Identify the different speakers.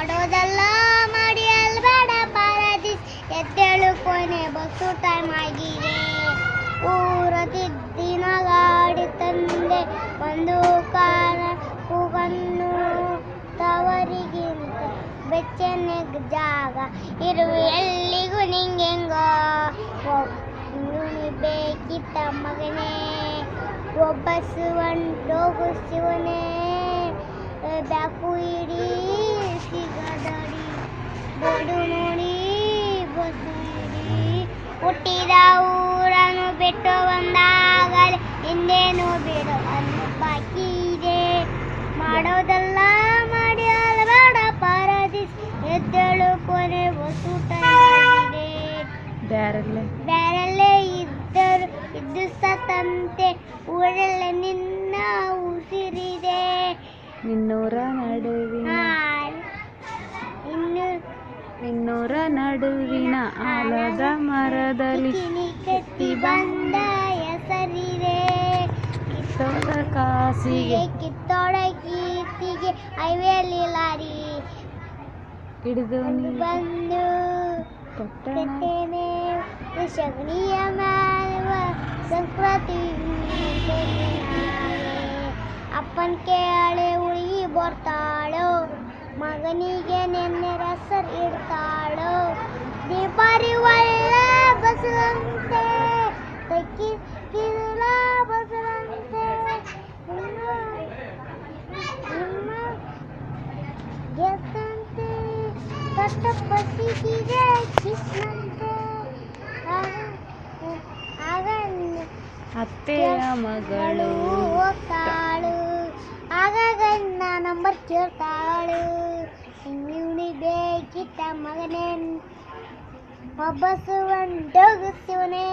Speaker 1: ಮಾಡೋದಲ್ಲ ಮಾಡಿ ಅಲ್ಬೇಡ ಪಾರದಿಸ್ ಎದ್ದೇಳು ಕೊನೆ ಬಸ್ಸು ಟೈಮ್ ಆಗಿದೆ ಊರ ದಿನ ಗಾಡಿ ತಂದೆ ಒಂದು ಕಾರ ಕೂಗನ್ನು ತವರಿಗಿಂತ ಬೆಚ್ಚನೆ ಜಾಗ ಇರುವ ಎಲ್ಲಿಗೂ ನಿಂಗೆಂಗ ಬೇಕಿತ್ತ ಮಗನೇ ಒಬ್ಬ ಹೊಂಟೋಗು ಶಿವನೇ ಬ್ಯಾಕು ಇಡೀ ಸಿಗದಡಿ ಬೋಡು ನೋಡಿ ಬಸ್ಸು ಇಡೀ ಹುಟ್ಟಿದ ಊರನ್ನು ಬಿಟ್ಟು ಬಂದಾಗಲೇ ಹಿಂದೇನು ಬಿಡು ಅನ್ನು ಬಾಕಿ ಇದೆ ಮಾಡೋದಲ್ಲ ಮಾಡಿ ಅಲ್ಬೇಡ ಪಾರದಿಸ್ ಎದ್ದೇಳು ಕೊನೆ ಬಸ್ಸು ಟೈಮ್ ಬ್ಯಾರಲ್ಲೇ ಇದ್ದು ಸತಂತೆ ಊರಲ್ಲೇ ನಿನ್ನ ಉಸಿರಿದೆ
Speaker 2: ನಿನ್ನೂರ ನಡುವಿನ ಆಲದ ಮರದಲ್ಲಿ
Speaker 1: ಕತ್ತಿ ಬಂದ ಹೆಸರಿದೆ
Speaker 2: ಕಿತ್ತೋದ ಕಾಸಿಗೆ
Speaker 1: ಕಿತ್ತೋಡ ಕೀರ್ತಿಗೆ ಹೈವೇಲಿ ಲಾರಿ
Speaker 2: ಹಿಡಿದು
Speaker 1: ಬಂದು ಕೊಟ್ಟೇನೆ ಶಗಣಿಯ ಮ್ಯಾಲ ಸಂಕ್ರಾಂತಿ ಅಪ್ಪನ ಕೇಳಿ ಉಳಿ ಬರ್ತಾಳೋ ಮಗನಿಗೆ ನೆನ್ನೆ ಹೆಸರು ಇಡ್ತಾಳೋ ದೀಪಾರಿ ಒಳ್ಳೆ ಬಸವಂತೆ ತಕ್ಕಿಲ್ಲ ಬಸವಂತೆ ಗೆದ್ದಂತೆ ಕಟ್ಟಪಸಿಗೆ ಕಿಸ್ನಂತೆ ಆಗ
Speaker 2: ಅತ್ತೆಯ ಮಗಳು
Speaker 1: ಹೋಗ್ತಾಳು ಆಗಾಗ ನಂಬರ್ ಕೇಳ್ತಾಳು ಇವನಿ ಬೇಕಿತ್ತ ಮಗನೇ ಒಬ್ಬ ಹೊಂಟೋಗು ಶಿವನೇ